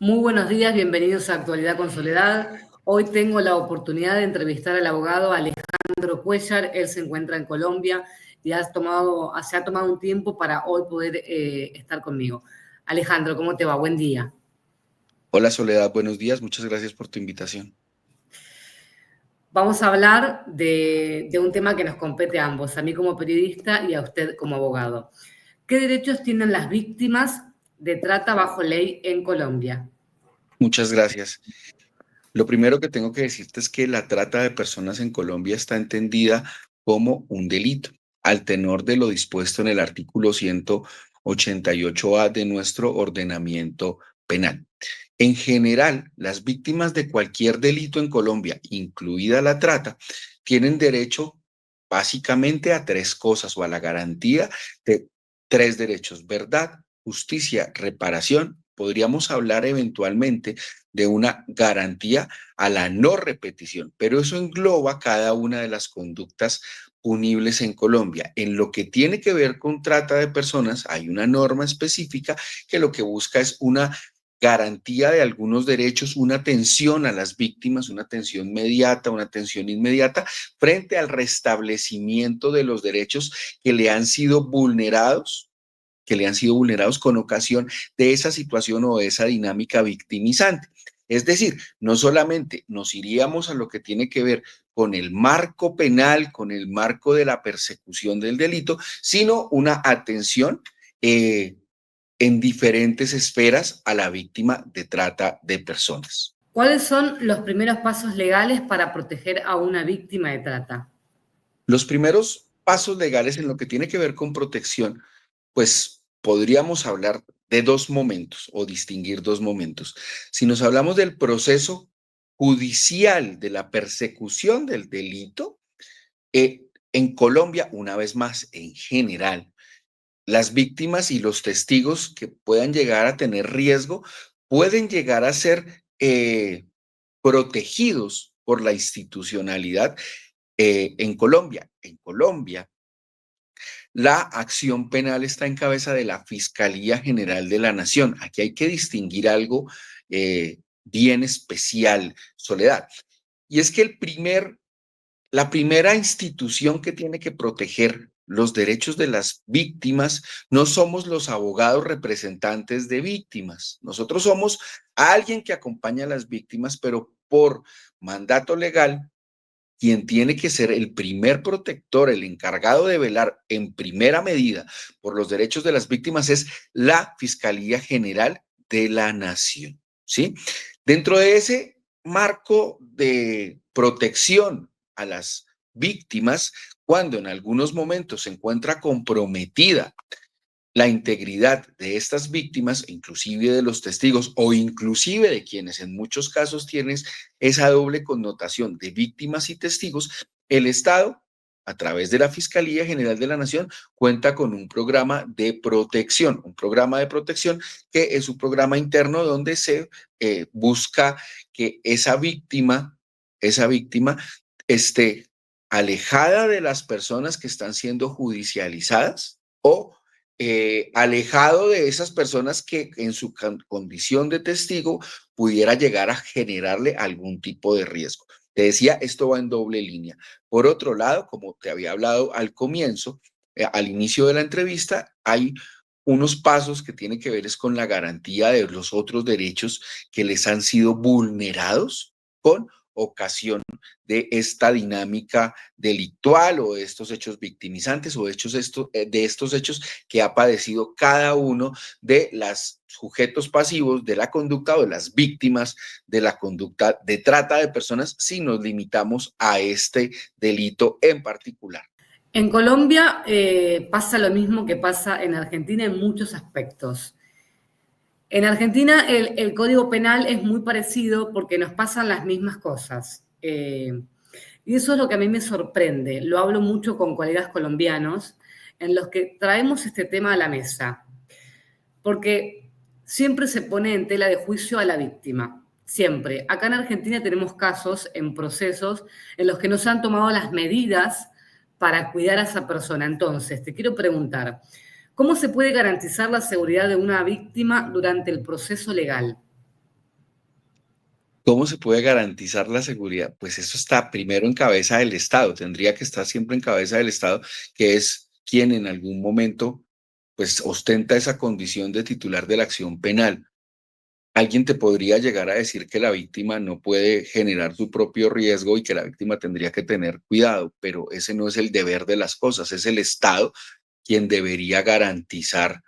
Muy buenos días, bienvenidos a Actualidad con Soledad. Hoy tengo la oportunidad de entrevistar al abogado Alejandro Cuellar. Él se encuentra en Colombia y se ha tomado un tiempo para hoy poder estar conmigo. Alejandro, ¿cómo te va? Buen día. Hola Soledad, buenos días, muchas gracias por tu invitación. Vamos a hablar de un tema que nos compete a ambos, a mí como periodista y a usted como abogado. ¿Qué derechos tienen las víctimas de trata bajo ley en Colombia? Muchas gracias. Lo primero que tengo que decirte es que la trata de personas en Colombia está entendida como un delito, al tenor de lo dispuesto en el artículo 188A de nuestro ordenamiento penal. En general, las víctimas de cualquier delito en Colombia, incluida la trata, tienen derecho básicamente a tres cosas o a la garantía de tres derechos: verdad, justicia, reparación. Podríamos hablar eventualmente de una garantía a la no repetición, pero eso engloba cada una de las conductas punibles en Colombia. En lo que tiene que ver con trata de personas, hay una norma específica que lo que busca es una garantía de algunos derechos, una atención a las víctimas, una atención mediata, una atención inmediata frente al restablecimiento de los derechos que le han sido vulnerados con ocasión de esa situación o de esa dinámica victimizante. Es decir, no solamente nos iríamos a lo que tiene que ver con el marco penal, con el marco de la persecución del delito, sino una atención en diferentes esferas a la víctima de trata de personas. ¿Cuáles son los primeros pasos legales para proteger a una víctima de trata? Los primeros pasos legales en lo que tiene que ver con protección, pues podríamos hablar de dos momentos o distinguir dos momentos. Si nos hablamos del proceso judicial de la persecución del delito, en Colombia, una vez más, en general, las víctimas y los testigos que puedan llegar a tener riesgo pueden llegar a ser protegidos por la institucionalidad en Colombia. En Colombia, la acción penal está en cabeza de la Fiscalía General de la Nación. Aquí hay que distinguir algo bien especial, Soledad. Y es que la primera institución que tiene que proteger los derechos de las víctimas no somos los abogados representantes de víctimas. Nosotros somos alguien que acompaña a las víctimas, pero por mandato legal, quien tiene que ser el primer protector, el encargado de velar en primera medida por los derechos de las víctimas es la Fiscalía General de la Nación, ¿sí? Dentro de ese marco de protección a las víctimas, cuando en algunos momentos se encuentra comprometida la integridad de estas víctimas, inclusive de los testigos o inclusive de quienes en muchos casos tienen esa doble connotación de víctimas y testigos, el Estado, a través de la Fiscalía General de la Nación, cuenta con un programa de protección que es un programa interno donde se busca que esa víctima esté alejada de las personas que están siendo judicializadas o alejado de esas personas que en su condición de testigo pudiera llegar a generarle algún tipo de riesgo. Te decía, esto va en doble línea. Por otro lado, como te había hablado al comienzo, al inicio de la entrevista, hay unos pasos que tienen que ver es con la garantía de los otros derechos que les han sido vulnerados con ocasión de esta dinámica delictual o de estos hechos victimizantes o de estos hechos que ha padecido cada uno de los sujetos pasivos de la conducta o de las víctimas de la conducta de trata de personas si nos limitamos a este delito en particular. En Colombia pasa lo mismo que pasa en Argentina en muchos aspectos. En Argentina el Código Penal es muy parecido porque nos pasan las mismas cosas. Y eso es lo que a mí me sorprende. Lo hablo mucho con colegas colombianos en los que traemos este tema a la mesa. Porque siempre se pone en tela de juicio a la víctima. Siempre. Acá en Argentina tenemos casos en procesos en los que no se han tomado las medidas para cuidar a esa persona. Entonces, te quiero preguntar, ¿cómo se puede garantizar la seguridad de una víctima durante el proceso legal? ¿Cómo se puede garantizar la seguridad? Pues eso está primero en cabeza del Estado, tendría que estar siempre en cabeza del Estado, que es quien en algún momento pues ostenta esa condición de titular de la acción penal. Alguien te podría llegar a decir que la víctima no puede generar su propio riesgo y que la víctima tendría que tener cuidado, pero ese no es el deber de las cosas, es el Estado quien debería garantizar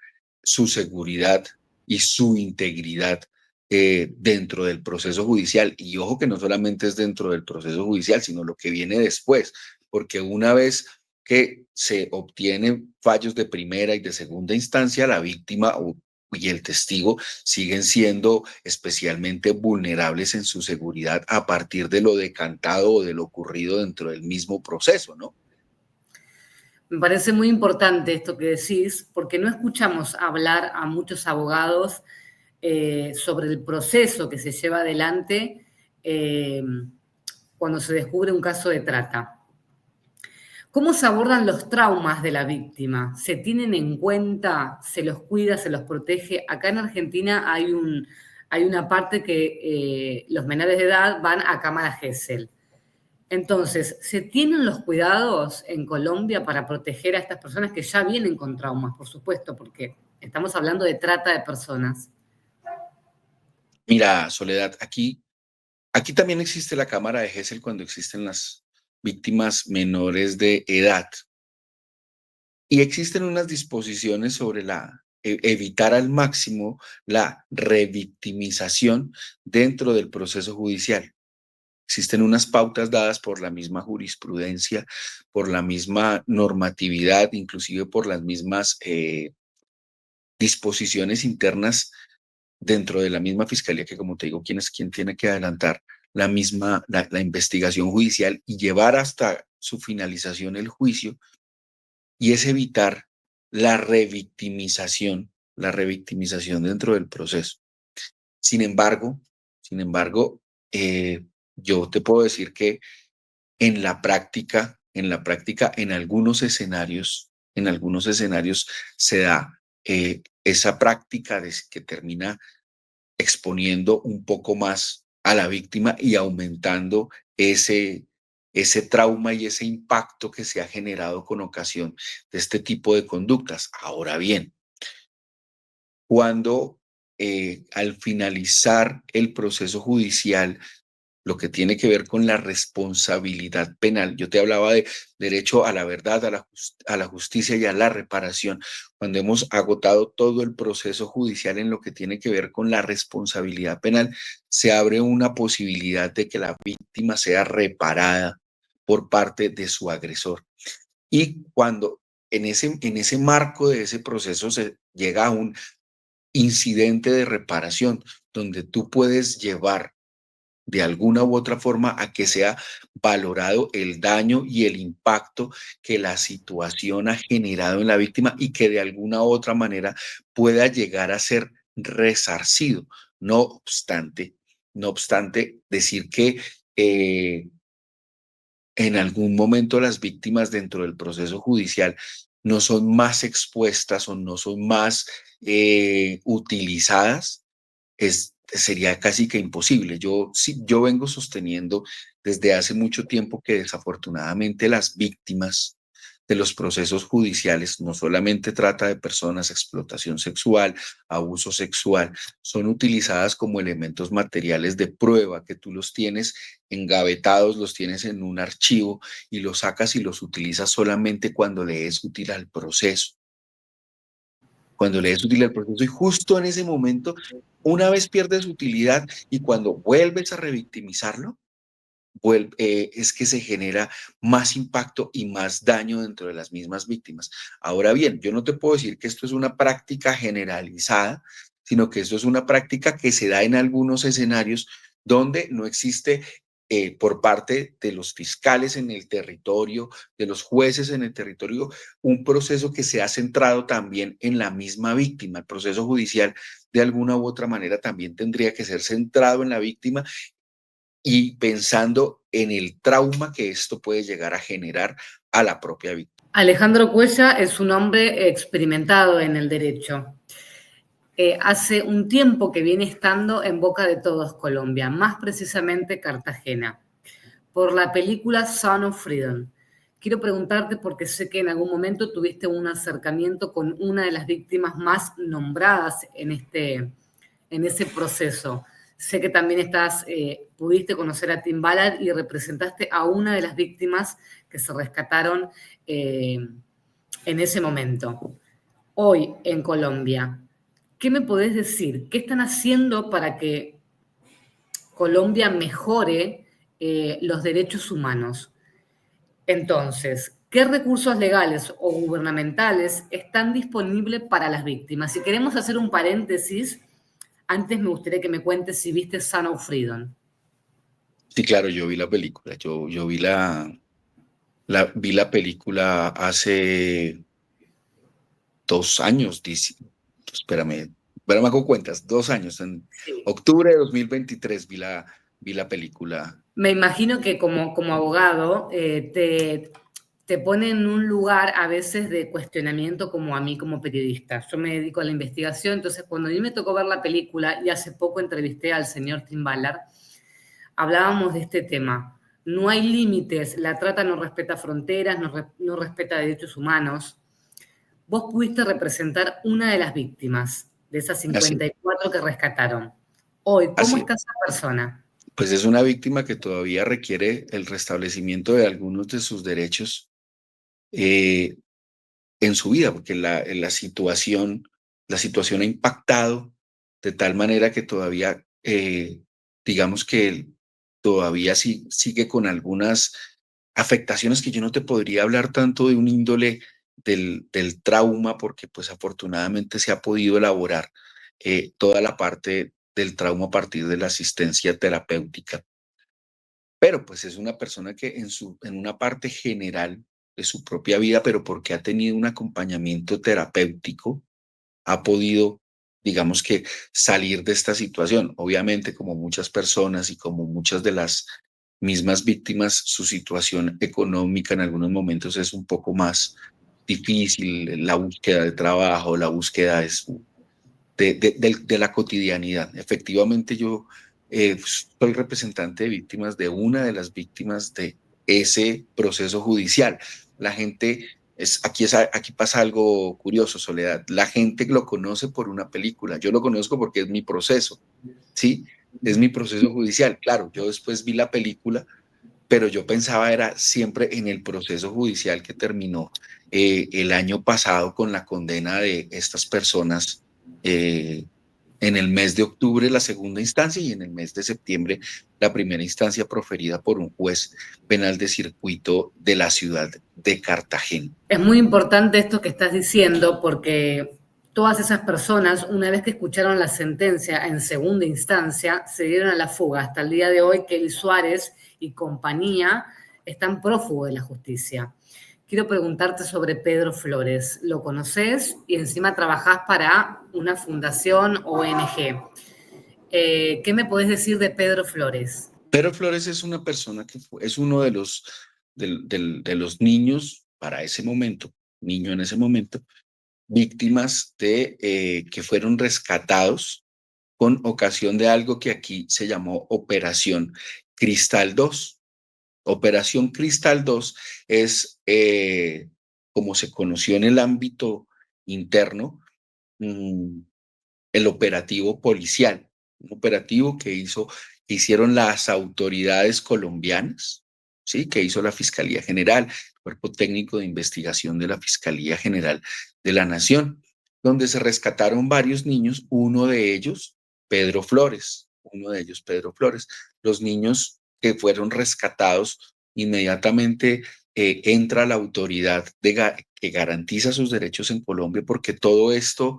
su seguridad y su integridad dentro del proceso judicial. Y ojo que no solamente es dentro del proceso judicial, sino lo que viene después, porque una vez que se obtienen fallos de primera y de segunda instancia, la víctima y el testigo siguen siendo especialmente vulnerables en su seguridad a partir de lo decantado o de lo ocurrido dentro del mismo proceso, ¿no? Me parece muy importante esto que decís, porque no escuchamos hablar a muchos abogados sobre el proceso que se lleva adelante eh, cuando se descubre un caso de trata. ¿Cómo se abordan los traumas de la víctima? ¿Se tienen en cuenta? ¿Se los cuida? ¿Se los protege? Acá en Argentina hay una parte que los menores de edad van a cámara Gesell. Entonces, ¿se tienen los cuidados en Colombia para proteger a estas personas que ya vienen con traumas, por supuesto, porque estamos hablando de trata de personas? Mira, Soledad, aquí también existe la cámara de Gesell cuando existen las víctimas menores de edad y existen unas disposiciones sobre evitar al máximo la revictimización dentro del proceso judicial. Existen unas pautas dadas por la misma jurisprudencia, por la misma normatividad, inclusive por las mismas disposiciones internas dentro de la misma fiscalía que, como te digo, quien tiene que adelantar la investigación judicial y llevar hasta su finalización el juicio, y es evitar la revictimización dentro del proceso. Sin embargo, sin embargo, yo te puedo decir que en algunos escenarios se da esa práctica que termina exponiendo un poco más a la víctima y aumentando ese trauma y ese impacto que se ha generado con ocasión de este tipo de conductas. Ahora bien, cuando al finalizar el proceso judicial lo que tiene que ver con la responsabilidad penal. Yo te hablaba de derecho a la verdad, a la justicia y a la reparación. Cuando hemos agotado todo el proceso judicial en lo que tiene que ver con la responsabilidad penal, se abre una posibilidad de que la víctima sea reparada por parte de su agresor. Y cuando en ese marco de ese proceso se llega a un incidente de reparación, donde tú puedes llevar de alguna u otra forma a que sea valorado el daño y el impacto que la situación ha generado en la víctima y que de alguna u otra manera pueda llegar a ser resarcido. No obstante, no obstante decir que en algún momento las víctimas dentro del proceso judicial no son más expuestas o no son más utilizadas, sería casi que imposible. Yo vengo sosteniendo desde hace mucho tiempo que desafortunadamente las víctimas de los procesos judiciales, no solamente trata de personas, explotación sexual, abuso sexual, son utilizadas como elementos materiales de prueba que tú los tienes engavetados, los tienes en un archivo y los sacas y los utilizas solamente cuando le es útil al proceso. Cuando le es útil al proceso y justo en ese momento, una vez pierdes utilidad y cuando vuelves a revictimizarlo, es que se genera más impacto y más daño dentro de las mismas víctimas. Ahora bien, yo no te puedo decir que esto es una práctica generalizada, sino que esto es una práctica que se da en algunos escenarios donde no existe por parte de los fiscales en el territorio, de los jueces en el territorio, un proceso que se ha centrado también en la misma víctima. El proceso judicial, de alguna u otra manera, también tendría que ser centrado en la víctima y pensando en el trauma que esto puede llegar a generar a la propia víctima. Alejandro Cuella es un hombre experimentado en el derecho. hace un tiempo que viene estando en boca de todos Colombia, más precisamente Cartagena, por la película Son of Freedom. Quiero preguntarte porque sé que en algún momento tuviste un acercamiento con una de las víctimas más nombradas en ese proceso. Sé que también pudiste conocer a Tim Ballard y representaste a una de las víctimas que se rescataron en ese momento. Hoy en Colombia, ¿qué me podés decir? ¿Qué están haciendo para que Colombia mejore los derechos humanos? Entonces, ¿qué recursos legales o gubernamentales están disponibles para las víctimas? Si queremos hacer un paréntesis, antes me gustaría que me cuentes si viste Son of Freedom. Sí, claro, yo vi la película, yo vi la película hace 2 años, espérame, hago cuentas, 2 años, en Sí. octubre de 2023 vi la película. Me imagino que como abogado te pone en un lugar a veces de cuestionamiento como a mí como periodista. Yo me dedico a la investigación, entonces cuando a mí me tocó ver la película y hace poco entrevisté al señor Tim Ballard, hablábamos de este tema. No hay límites, la trata no respeta fronteras, no respeta derechos humanos. Vos pudiste representar una de las víctimas de esas Así, 54 que rescataron. Hoy, ¿cómo así, está esa persona? pues es una víctima que todavía requiere el restablecimiento de algunos de sus derechos eh, en su vida, porque la situación ha impactado de tal manera que todavía, digamos que él todavía sigue con algunas afectaciones que yo no te podría hablar tanto de un índole del trauma, porque pues afortunadamente se ha podido elaborar toda la parte del trauma a partir de la asistencia terapéutica. Pero pues es una persona que en una parte general de su propia vida, pero porque ha tenido un acompañamiento terapéutico, ha podido, digamos que, salir de esta situación. Obviamente, como muchas personas y como muchas de las mismas víctimas, su situación económica en algunos momentos es un poco más difícil, la búsqueda de trabajo, la búsqueda de la cotidianidad. Efectivamente, yo soy representante de víctimas de una de las víctimas de ese proceso judicial. La gente, aquí pasa algo curioso, Soledad. La gente lo conoce por una película. Yo lo conozco porque es mi proceso, ¿sí? Es mi proceso judicial. Claro, yo después vi la película, pero yo pensaba era siempre en el proceso judicial que terminó el año pasado con la condena de estas personas eh, en el mes de octubre la segunda instancia y en el mes de septiembre la primera instancia proferida por un juez penal de circuito de la ciudad de Cartagena. Es muy importante esto que estás diciendo porque todas esas personas, una vez que escucharon la sentencia en segunda instancia, se dieron a la fuga. Hasta el día de hoy, Kelly Suárez y compañía están prófugos de la justicia. Quiero preguntarte sobre Pedro Flores. ¿Lo conoces? Y encima trabajás para una fundación ONG. ¿Qué me podés decir de Pedro Flores? Pedro Flores es una persona es uno de los niños para ese momento, niño en ese momento, víctimas que fueron rescatados con ocasión de algo que aquí se llamó Operación Cristal 2. Operación Cristal 2 es, como se conoció en el ámbito interno, mm, el operativo policial, un operativo que hicieron las autoridades colombianas, ¿sí? Que hizo la Fiscalía General, el Cuerpo Técnico de Investigación de la Fiscalía General de la Nación, donde se rescataron varios niños, uno de ellos Pedro Flores. Los niños que fueron rescatados inmediatamente entra la autoridad que garantiza sus derechos en Colombia, porque todo esto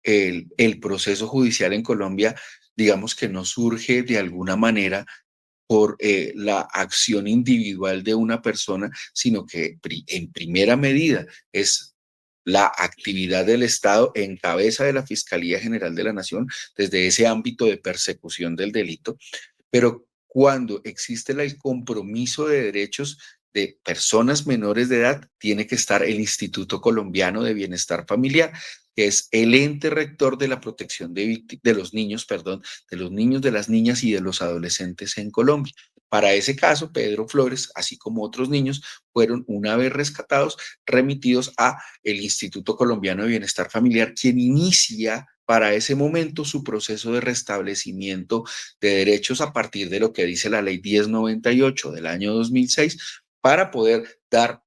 el proceso judicial en Colombia, digamos que no surge de alguna manera por la acción individual de una persona, sino que en primera medida es la actividad del Estado en cabeza de la Fiscalía General de la Nación desde ese ámbito de persecución del delito, pero cuando existe el compromiso de derechos de personas menores de edad, tiene que estar el Instituto Colombiano de Bienestar Familiar, que es el ente rector de la protección de los niños, perdón, de los niños, de las niñas y de los adolescentes en Colombia. Para ese caso, Pedro Flores, así como otros niños, fueron, una vez rescatados, remitidos a el Instituto Colombiano de Bienestar Familiar, quien inicia para ese momento su proceso de restablecimiento de derechos a partir de lo que dice la Ley 1098 del año 2006, para poder dar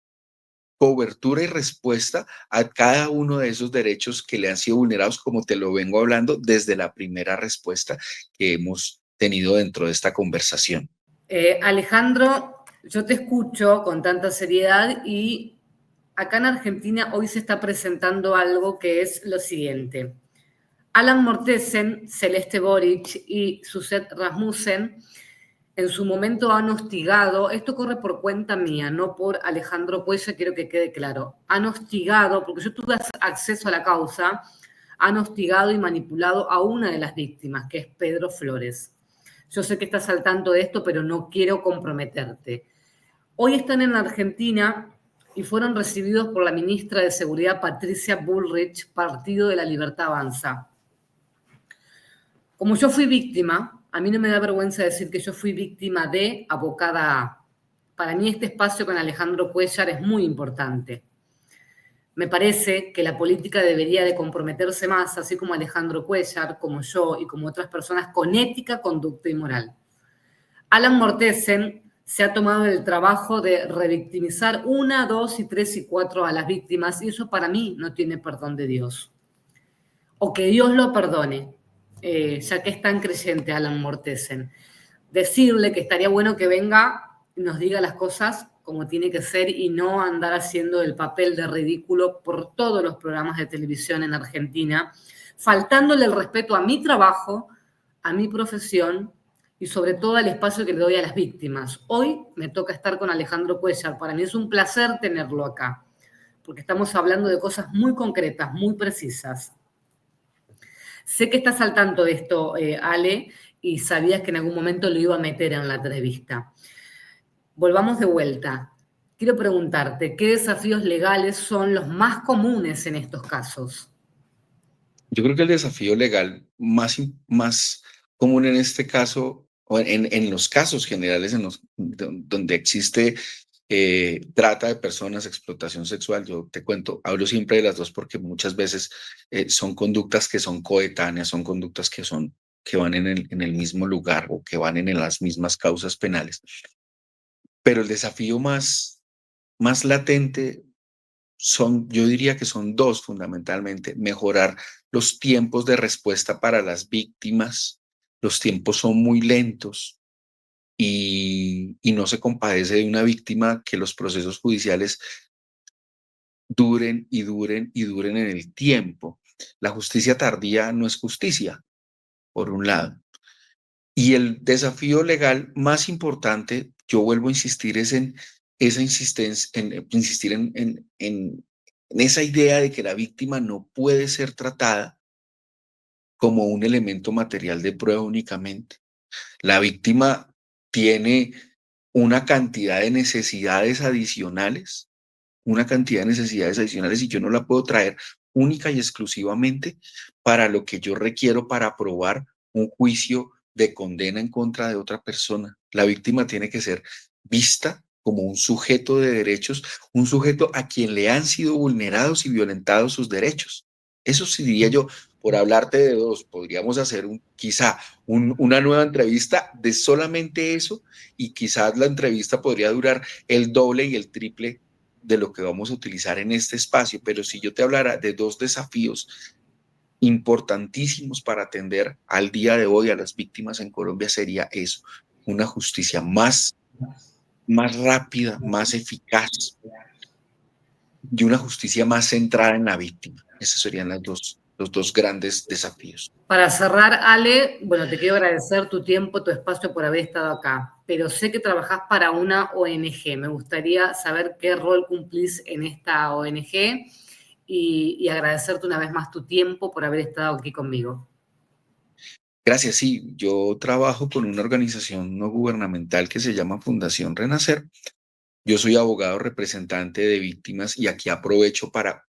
cobertura y respuesta a cada uno de esos derechos que le han sido vulnerados, como te lo vengo hablando desde la primera respuesta que hemos tenido dentro de esta conversación. Alejandro, yo te escucho con tanta seriedad y acá en Argentina hoy se está presentando algo que es lo siguiente. Alan Mortensen, Celeste Boric y Suzette Rasmussen en su momento han hostigado, esto corre por cuenta mía, no por Alejandro Cuellar, quiero que quede claro, han hostigado, porque yo tuve acceso a la causa, han hostigado y manipulado a una de las víctimas, que es Pedro Flores. Yo sé que estás al tanto de esto, pero no quiero comprometerte. Hoy están en la Argentina y fueron recibidos por la ministra de Seguridad, Patricia Bullrich, Partido de la Libertad Avanza. Como yo fui víctima, a mí no me da vergüenza decir que yo fui víctima de abocada a. Para mí este espacio con Alejandro Cuellar es muy importante. Me parece que la política debería de comprometerse más, así como Alejandro Cuellar, como yo y como otras personas, con ética, conducta y moral. Alan Mortensen se ha tomado el trabajo de revictimizar 1, 2, 3 y 4 a las víctimas, y eso para mí no tiene perdón de Dios. O que Dios lo perdone, ya que es tan creyente Alan Mortensen. Decirle que estaría bueno que venga y nos diga las cosas como tiene que ser y no andar haciendo el papel de ridículo por todos los programas de televisión en Argentina, faltándole el respeto a mi trabajo, a mi profesión y sobre todo al espacio que le doy a las víctimas. Hoy me toca estar con Alejandro Cuellar. Para mí es un placer tenerlo acá, porque estamos hablando de cosas muy concretas, muy precisas. Sé que estás al tanto de esto, Ale, y sabías que en algún momento lo iba a meter en la entrevista. Volvamos de vuelta. Quiero preguntarte, ¿qué desafíos legales son los más comunes en estos casos? Yo creo que el desafío legal más común en este caso, o en los casos generales donde existe trata de personas, explotación sexual, yo te cuento, hablo siempre de las dos porque muchas veces son conductas que son coetáneas, son conductas que van en el mismo lugar o que van en las mismas causas penales. Pero el desafío más latente yo diría que son dos fundamentalmente: mejorar los tiempos de respuesta para las víctimas. Los tiempos son muy lentos y no se compadece de una víctima que los procesos judiciales duren y duren y duren en el tiempo. La justicia tardía no es justicia, por un lado. Y el desafío legal más importante, yo vuelvo a insistir, es en esa insistencia, en insistir en esa idea de que la víctima no puede ser tratada como un elemento material de prueba únicamente. La víctima tiene una cantidad de necesidades adicionales, y yo no la puedo traer única y exclusivamente para lo que yo requiero para probar un juicio de condena en contra de otra persona. La víctima tiene que ser vista como un sujeto de derechos, un sujeto a quien le han sido vulnerados y violentados sus derechos. Eso sí diría yo, por hablarte de dos, podríamos hacer quizá una nueva entrevista de solamente eso, y quizás la entrevista podría durar el doble y el triple de lo que vamos a utilizar en este espacio. Pero si yo te hablara de dos desafíos importantísimos para atender al día de hoy a las víctimas en Colombia, sería eso: una justicia más rápida, más eficaz, y una justicia más centrada en la víctima. Esos serían los dos grandes desafíos. Para cerrar, Ale, bueno, te quiero agradecer tu tiempo, tu espacio por haber estado acá, pero sé que trabajás para una ONG. Me gustaría saber qué rol cumplís en esta ONG y agradecerte una vez más tu tiempo por haber estado aquí conmigo. Gracias, sí. Yo trabajo con una organización no gubernamental que se llama Fundación Renacer. Yo soy abogado representante de víctimas y aquí aprovecho para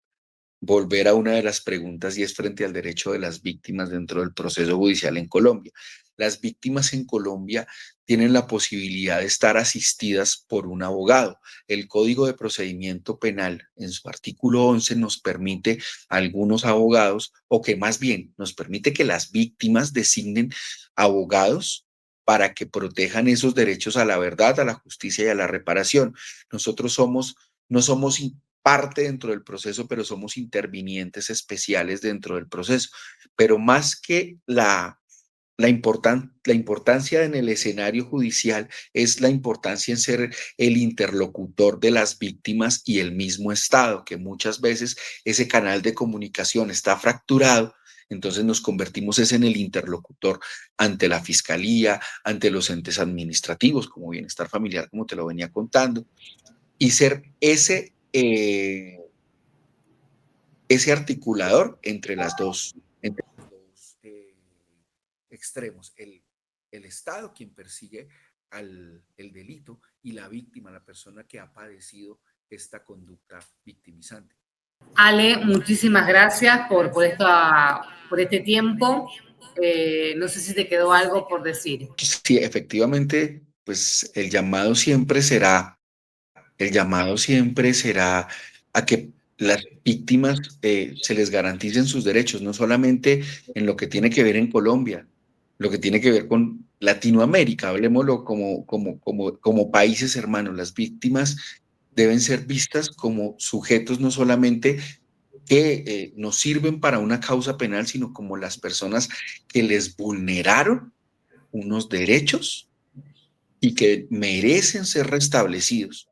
volver a una de las preguntas y es frente al derecho de las víctimas dentro del proceso judicial en Colombia. Las víctimas en Colombia tienen la posibilidad de estar asistidas por un abogado. El Código de Procedimiento Penal, en su artículo 11, nos permite a algunos abogados, o que más bien nos permite que las víctimas designen abogados para que protejan esos derechos a la verdad, a la justicia y a la reparación. Nosotros no somos parte dentro del proceso, pero somos intervinientes especiales dentro del proceso. Pero más que la importancia en el escenario judicial es la importancia en ser el interlocutor de las víctimas y el mismo Estado, que muchas veces ese canal de comunicación está fracturado. Entonces nos convertimos en el interlocutor ante la fiscalía, ante los entes administrativos, como bienestar familiar, como te lo venía contando, y ser ese articulador entre los dos extremos, el Estado quien persigue el delito y la víctima, la persona que ha padecido esta conducta victimizante. Ale, muchísimas gracias por este tiempo. No sé si te quedó algo por decir. Sí, efectivamente, pues el llamado siempre será a que las víctimas se les garanticen sus derechos, no solamente en lo que tiene que ver en Colombia, lo que tiene que ver con Latinoamérica, hablemoslo como países hermanos. Las víctimas deben ser vistas como sujetos no solamente que nos sirven para una causa penal, sino como las personas que les vulneraron unos derechos y que merecen ser restablecidos.